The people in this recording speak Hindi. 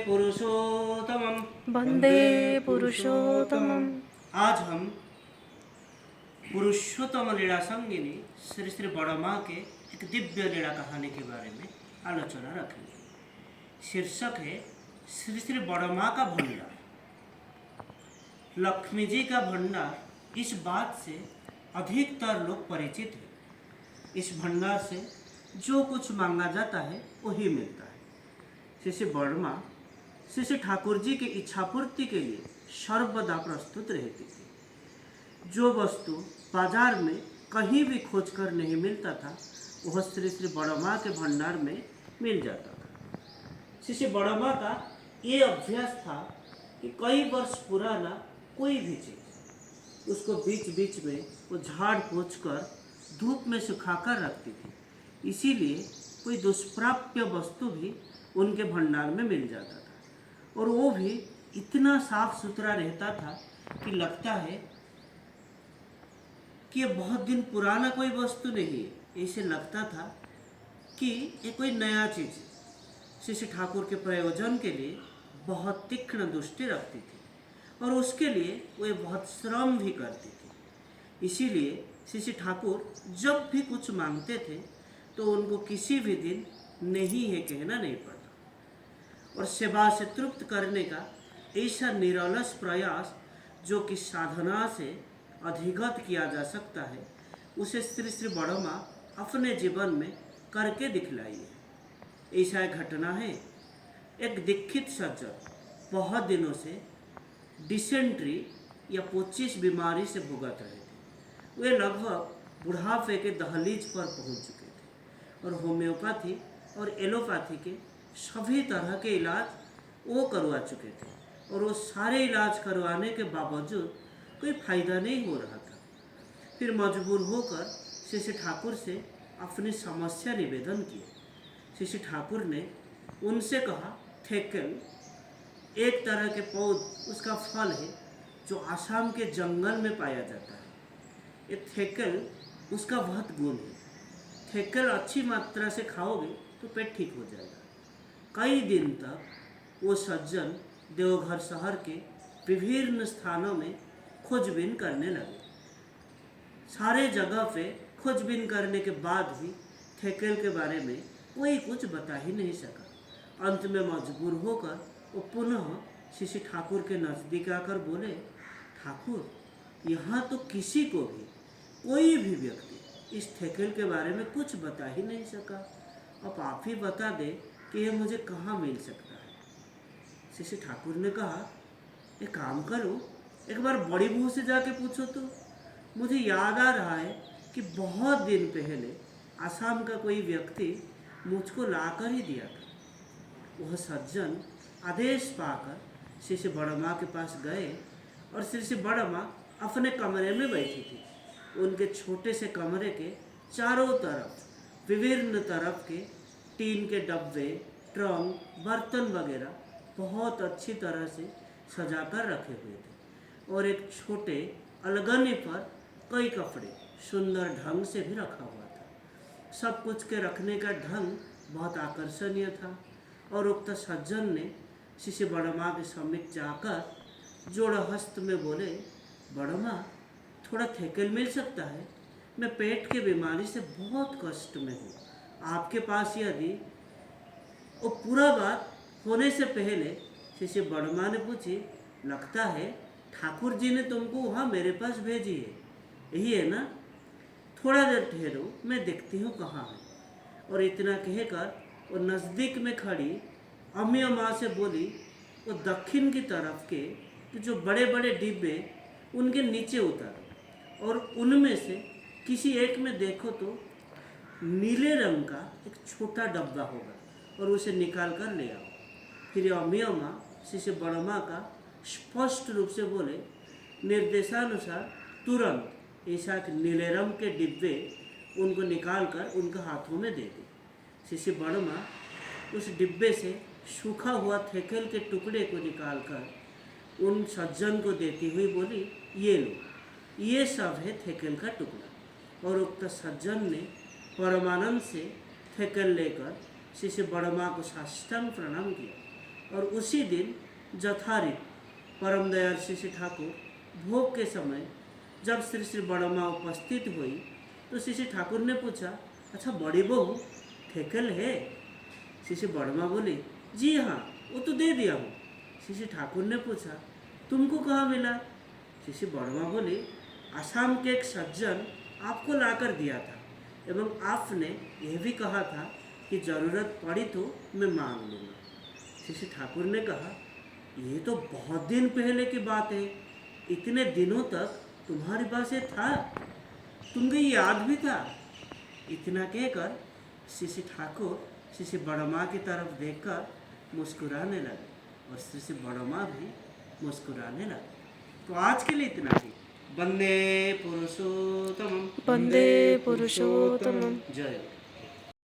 पुरुषोत्तमम् वंदे पुरुषोत्तमम्। आज हम पुरुषोत्तम लीला संगिनी श्री श्री बड़ माँ के एक दिव्य लीला कहानी के बारे में आलोचना रखेंगे। शीर्षक है श्री श्री बड़ माँ का भंडार। लक्ष्मी जी का भंडार इस बात से अधिकतर लोग परिचित हैं। इस भंडार से जो कुछ मांगा जाता है वही मिलता है। श्री श्री बड़ माँ श्री श्री ठाकुर जी की इच्छा पूर्ति के लिए सर्वदा प्रस्तुत रहती थी। जो वस्तु बाजार में कहीं भी खोज कर नहीं मिलता था वह श्री श्री बड़ माँ के भंडार में मिल जाता था। श्री श्री बड़ माँ का ये अभ्यास था कि कई वर्ष पुराना कोई भी चीज़ उसको बीच बीच में वो झाड़ पोंछ कर धूप में सुखाकर रखती थी। इसीलिए कोई दुष्प्राप्य वस्तु भी उनके भंडार में मिल जाता था और वो भी इतना साफ सुथरा रहता था कि लगता है कि ये बहुत दिन पुराना कोई वस्तु नहीं है। ऐसे लगता था कि ये कोई नया चीज़ है। श्री श्री ठाकुर के प्रयोजन के लिए बहुत तीक्ष्ण दृष्टि रखती थी और उसके लिए वे बहुत श्रम भी करती थी। इसीलिए श्री श्री ठाकुर जब भी कुछ मांगते थे तो उनको किसी भी दिन नहीं है कहना नहीं पड़ता और सेवा से तृप्त करने का ऐसा निरलस प्रयास जो कि साधना से अधिगत किया जा सकता है उसे श्री श्री बड़ माँ अपने जीवन में करके दिखलाई है। ऐसा एक घटना है। एक दीक्षित सज्जन बहुत दिनों से डिसेंट्री या पोचिस बीमारी से भुगत रहे थे। वे लगभग बुढ़ापे के दहलीज पर पहुंच चुके थे और होम्योपैथी और एलोपैथी के सभी तरह के इलाज वो करवा चुके थे और वो सारे इलाज करवाने के बावजूद कोई फायदा नहीं हो रहा था। फिर मजबूर होकर श्री श्री ठाकुर से अपनी समस्या निवेदन किए। श्री श्री ठाकुर ने उनसे कहा, थेकल एक तरह के पौध उसका फल है जो आसाम के जंगल में पाया जाता है। ये थेकल उसका बहुत गुण है। थेकल अच्छी मात्रा से खाओगे तो पेट ठीक हो जाएगा। कई दिन तक वो सज्जन देवघर शहर के विभिन्न स्थानों में खोजबीन करने लगे। सारे जगह पे खोजबीन करने के बाद भी थेकल के बारे में कोई कुछ बता ही नहीं सका। अंत में मजबूर होकर वो पुनः श्री श्री ठाकुर के नज़दीक आकर बोले, ठाकुर, यहाँ तो किसी को भी कोई भी व्यक्ति इस थेकल के बारे में कुछ बता ही नहीं सका। अब आप ही बता दे कि यह मुझे कहाँ मिल सकता है। श्री श्री ठाकुर ने कहा, एक काम करो, एक बार बड़ी बहू से जाके पूछो तो। मुझे याद आ रहा है कि बहुत दिन पहले आसाम का कोई व्यक्ति मुझको ला कर ही दिया था। वह सज्जन आदेश पाकर श्री श्री बड़ माँ के पास गए और श्री श्री बड़ माँ अपने कमरे में बैठी थी। उनके छोटे से कमरे के चारों तरफ विभिन्न तरफ के टीन के डब्बे, ट्रंक, बर्तन वगैरह बहुत अच्छी तरह से सजाकर रखे हुए थे और एक छोटे अलगने पर कई कपड़े सुंदर ढंग से भी रखा हुआ था। सब कुछ के रखने का ढंग बहुत आकर्षणीय था और उक्त सज्जन ने श्री श्री बड़ माँ के समीप जाकर जोड़ हस्त में बोले, बड़ माँ, थोड़ा थेकल मिल सकता है? मैं पेट की बीमारी से बहुत कष्ट में हूँ। आपके पास यदि वो पूरा बात होने से पहले श्री श्री बड़ माँ ने पूछी, लगता है ठाकुर जी ने तुमको वहाँ मेरे पास भेजी है, यही है ना? थोड़ा देर ठहरो, मैं देखती हूँ कहाँ है। और इतना कहकर वो नज़दीक में खड़ी अम्मी माँ से बोली, वो दक्षिण की तरफ के जो बड़े बड़े डिब्बे उनके नीचे उतारो और उनमें से किसी एक में देखो तो नीले रंग का एक छोटा डब्बा होगा और उसे निकाल कर ले आओ। फिर अम्मी माँ श्री श्री बड़ माँ का स्पष्ट रूप से बोले, निर्देशानुसार तुरंत ऐसा नीले रंग के डिब्बे उनको निकाल कर उनके हाथों में दे दी। श्री श्री बड़ माँ उस डिब्बे से सूखा हुआ थेकल के टुकड़े को निकालकर उन सज्जन को देती हुई बोली, ये लो, ये सब है थेकल का टुकड़ा। और उक्त सज्जन ने परमानंद से थेकल लेकर श्री श्री बड़ माँ को साष्टांग प्रणाम किया और उसी दिन जथारित परम दयाल श्री श्री ठाकुर भोग के समय जब श्री श्री बड़ माँ उपस्थित हुई तो श्री श्री ठाकुर ने पूछा, अच्छा बड़ी बहू ठेकल है? श्री श्री बड़ माँ बोली, जी हाँ वो तो दे दिया हूँ। श्री श्री ठाकुर ने पूछा, तुमको कहाँ मिला? श्री श्री बड़ माँ बोली, आसाम के एक सज्जन आपको लाकर दिया था एवं आपने यह भी कहा था कि जरूरत पड़ी तो मैं मांग लूँगा। श्री श्री ठाकुर ने कहा, ये तो बहुत दिन पहले की बात है, इतने दिनों तक तुम्हारे पास ये था, तुमको ये याद भी था? इतना कहकर श्री श्री ठाकुर श्री श्री बड़ माँ की तरफ देखकर मुस्कुराने लगे और श्री श्री बड़ माँ भी मुस्कुराने लगे। तो आज के लिए इतना ही। वंदे पुरुषोत्तमम। वन्दे पुरुषोत्तमम्। जय।